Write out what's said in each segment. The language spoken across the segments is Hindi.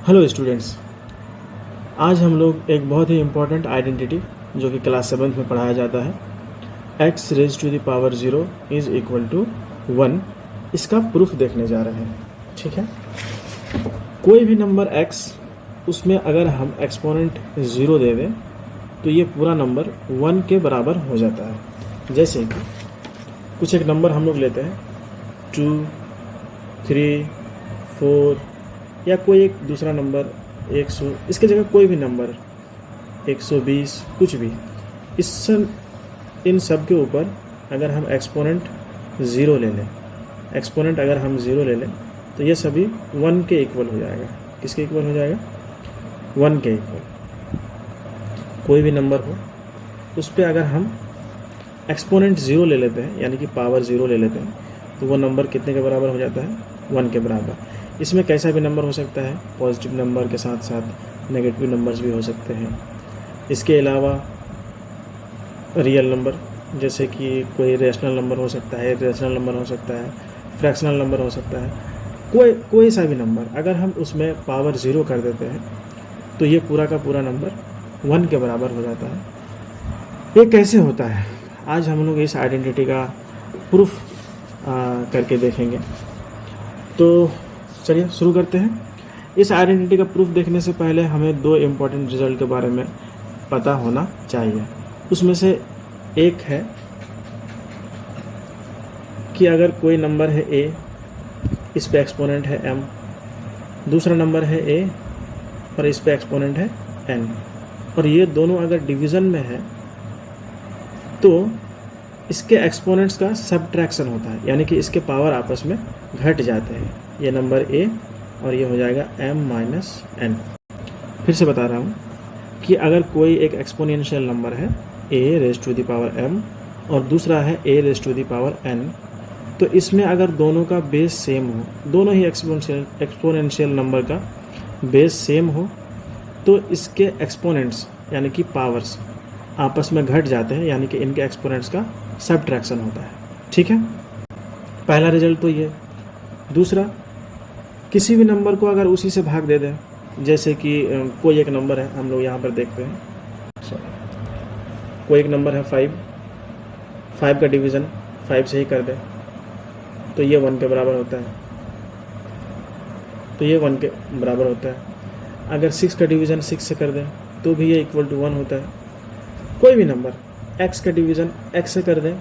हेलो स्टूडेंट्स, आज हम लोग एक बहुत ही इम्पॉर्टेंट आइडेंटिटी जो कि क्लास 7 में पढ़ाया जाता है x raise to the power 0 is equal to 1, इसका प्रूफ देखने जा रहे हैं। ठीक है, कोई भी नंबर x उसमें अगर हम एक्सपोनेंट 0 दे दें तो ये पूरा नंबर 1 के बराबर हो जाता है। जैसे कि कुछ एक नंबर हम लोग लेते हैं 2, 3, 4 या कोई एक दूसरा नंबर 100, इसके जगह कोई भी नंबर 120, कुछ भी, इन सब के ऊपर अगर हम एक्सपोनेंट 0 ले लें, एक्सपोनेंट अगर हम 0 ले लें तो ये सभी 1 के इक्वल हो जाएगा। किसके इक्वल हो जाएगा? 1 के इक्वल। कोई भी नंबर हो उस पर अगर हम एक्सपोनेंट 0 ले लेते हैं, यानी कि पावर 0 ले लेते हैं, तो वो नंबर कितने के बराबर हो जाता है? 1 के बराबर। इसमें कैसा भी नंबर हो सकता है, पॉजिटिव नंबर के साथ साथ नेगेटिव नंबर्स भी हो सकते हैं। इसके अलावा रियल नंबर, जैसे कि कोई रेशनल नंबर हो सकता है, इरेशनल नंबर हो सकता है, फ्रैक्शनल नंबर हो सकता है, कोई सा भी नंबर अगर हम उसमें पावर 0 कर देते हैं तो ये पूरा का पूरा नंबर 1 के बराबर हो जाता है। ये कैसे होता है, आज हम लोग इस आइडेंटिटी का प्रूफ करके देखेंगे। तो चलिए शुरू करते हैं। इस आइडेंटिटी का प्रूफ देखने से पहले हमें दो इम्पॉर्टेंट रिजल्ट के बारे में पता होना चाहिए। उसमें से एक है कि अगर कोई नंबर है a, इस पे एक्सपोनेंट है m, दूसरा नंबर है a और इस पे एक्सपोनेंट है n, और ये दोनों अगर डिवीज़न में है तो इसके एक्सपोनेंट्स का सब्ट्रैक्शन होता है, यानी कि इसके पावर आपस में घट जाते हैं। ये नंबर a और ये हो जाएगा m माइनस n। फिर से बता रहा हूँ कि अगर कोई एक एक्सपोनेंशियल नंबर है a raise to the power m और दूसरा है a raise to the power n, तो इसमें अगर दोनों का बेस सेम हो, दोनों ही एक्सपोनेंशियल नंबर का बेस सेम हो, तो इसके एक्सपोनेंट्स यानी कि पावर्स आपस में घट जाते हैं, यानी कि इनके एक्सपोनेंट्स का सब्ट्रैक्शन होता है। ठीक है, पहला रिजल्ट तो ये। दूसरा, किसी भी नंबर को अगर उसी से भाग दे दें, जैसे कि कोई एक नंबर है, हम लोग यहाँ पर देखते हैं, कोई एक नंबर है 5 का डिवीज़न 5 से ही कर दें तो ये 1 के बराबर होता है, तो ये 1 के बराबर होता है। अगर 6 का डिवीज़न 6 से कर दें तो भी ये इक्वल टू 1 होता है। कोई भी नंबर x का डिवीज़न x से कर दें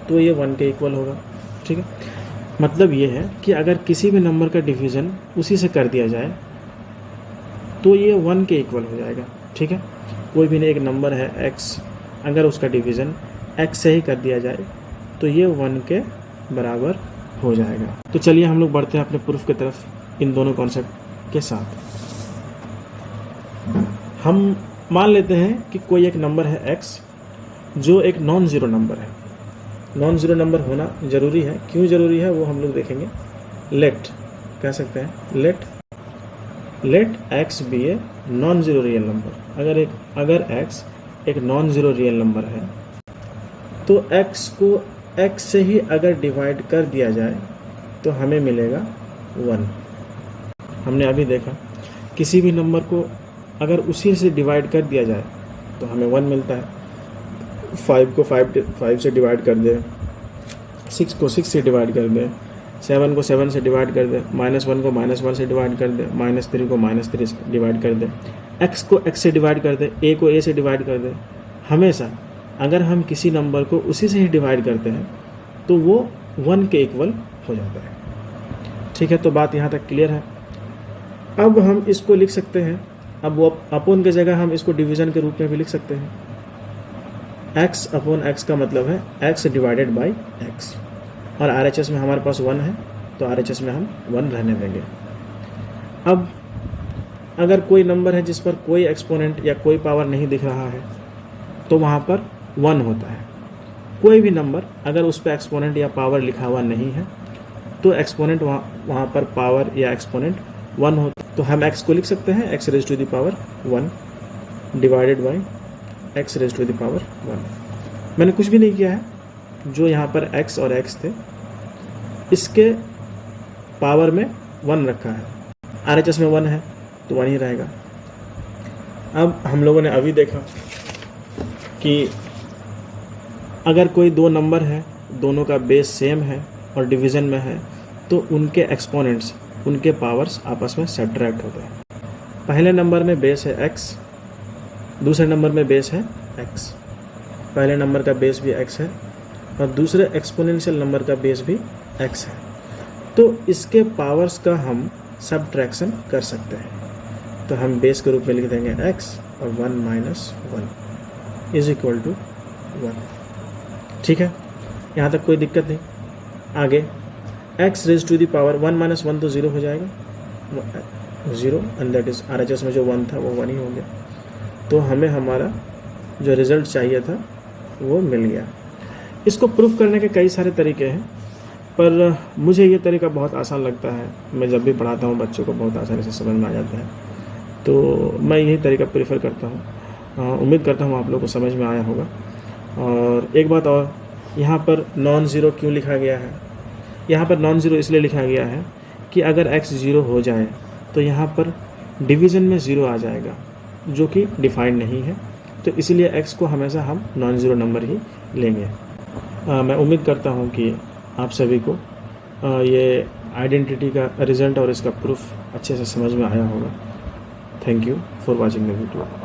तो ये 1 के इक्वल होगा। ठीक है, मतलब ये है कि अगर किसी भी नंबर का डिवीज़न उसी से कर दिया जाए तो ये 1 के इक्वल हो जाएगा। ठीक है, कोई भी एक नंबर है x, अगर उसका डिवीज़न x से ही कर दिया जाए तो ये 1 के बराबर हो जाएगा। तो चलिए हम लोग बढ़ते हैं अपने प्रूफ की तरफ इन दोनों कॉन्सेप्ट के साथ। हम मान लेते हैं कि कोई एक नंबर है x जो एक नॉन ज़ीरो नंबर है। नॉन ज़ीरो नंबर होना ज़रूरी है, क्यों ज़रूरी है वो हम लोग देखेंगे। लेट कह सकते हैं, let x be a non zero real number. अगर x एक नॉन ज़ीरो रियल नंबर है तो x को x से ही अगर डिवाइड कर दिया जाए तो हमें मिलेगा 1। हमने अभी देखा किसी भी नंबर को अगर उसी से डिवाइड कर दिया जाए तो हमें 1 मिलता है। 5 को 5 से डिवाइड कर दे, 6 को 6 से डिवाइड कर दे, 7 को 7 से डिवाइड कर दे, -1 को -1 से डिवाइड कर दे, -3 को -3 से डिवाइड कर दे, x को x से डिवाइड कर दे, a को a से डिवाइड कर दे। हमेशा अगर हम किसी नंबर को उसी से ही डिवाइड करते हैं तो वो 1 के इक्वल हो जाता है। ठीक है, तो बात यहाँ तक क्लियर है। अब हम इसको लिख सकते हैं, अब वो अपोन की जगह हम इसको डिवीज़न के रूप में भी लिख सकते हैं। x अपॉन x का मतलब है x डिवाइडेड बाई x, और RHS में हमारे पास 1 है तो RHS में हम 1 रहने देंगे। अब अगर कोई नंबर है जिस पर कोई एक्सपोनेंट या कोई पावर नहीं दिख रहा है तो वहाँ पर 1 होता है। कोई भी नंबर अगर उस पर एक्सपोनेंट या पावर लिखा हुआ नहीं है तो एक्सपोनेंट वहाँ पर पावर या एक्सपोनेंट 1 होता है। तो हम x को लिख सकते हैं x raise to the power 1 divided by x raise to the power 1। मैंने कुछ भी नहीं किया है, जो यहाँ पर x और x थे इसके पावर में 1 रखा है। RHS में 1 है तो 1 ही रहेगा। अब हम लोगों ने अभी देखा कि अगर कोई दो नंबर है, दोनों का बेस सेम है और डिवीज़न में है, तो उनके एक्सपोनेंट्स, उनके पावर्स आपस में सब्ट्रैक्ट होते हैं। पहले नंबर में बेस है x, दूसरे नंबर में बेस है x। पहले नंबर का बेस भी x है और दूसरे एक्सपोनेंशियल नंबर का बेस भी x है, तो इसके पावर्स का हम सब्ट्रैक्शन कर सकते हैं। तो हम बेस के रूप में लिख देंगे x और 1 माइनस 1 इज इक्वल टू 1। ठीक है, यहाँ तक कोई दिक्कत नहीं। आगे x raise to the power 1 minus 1 तो 0 हो जाएगा, 0, एंड दैट इज RHS में जो 1 था वो 1 ही हो गया। तो हमें हमारा जो रिज़ल्ट चाहिए था वो मिल गया। इसको प्रूफ करने के कई सारे तरीके हैं, पर मुझे ये तरीका बहुत आसान लगता है। मैं जब भी पढ़ाता हूँ बच्चों को बहुत आसानी से समझ में आ जाता है, तो मैं यही तरीका प्रेफर करता हूँ। उम्मीद करता हूँ आप लोगों को समझ में आया होगा। और एक बात और, यहाँ पर नॉन ज़ीरो क्यों लिखा गया है? यहाँ पर नॉन ज़ीरो इसलिए लिखा गया है कि अगर x 0 हो जाए तो यहाँ पर डिवीज़न में 0 आ जाएगा, जो कि डिफाइंड नहीं है। तो इसलिए x को हमेशा हम नॉन ज़ीरो नंबर ही लेंगे। मैं उम्मीद करता हूँ कि आप सभी को ये आइडेंटिटी का रिज़ल्ट और इसका प्रूफ अच्छे से समझ में आया होगा। Thank you for watching the video.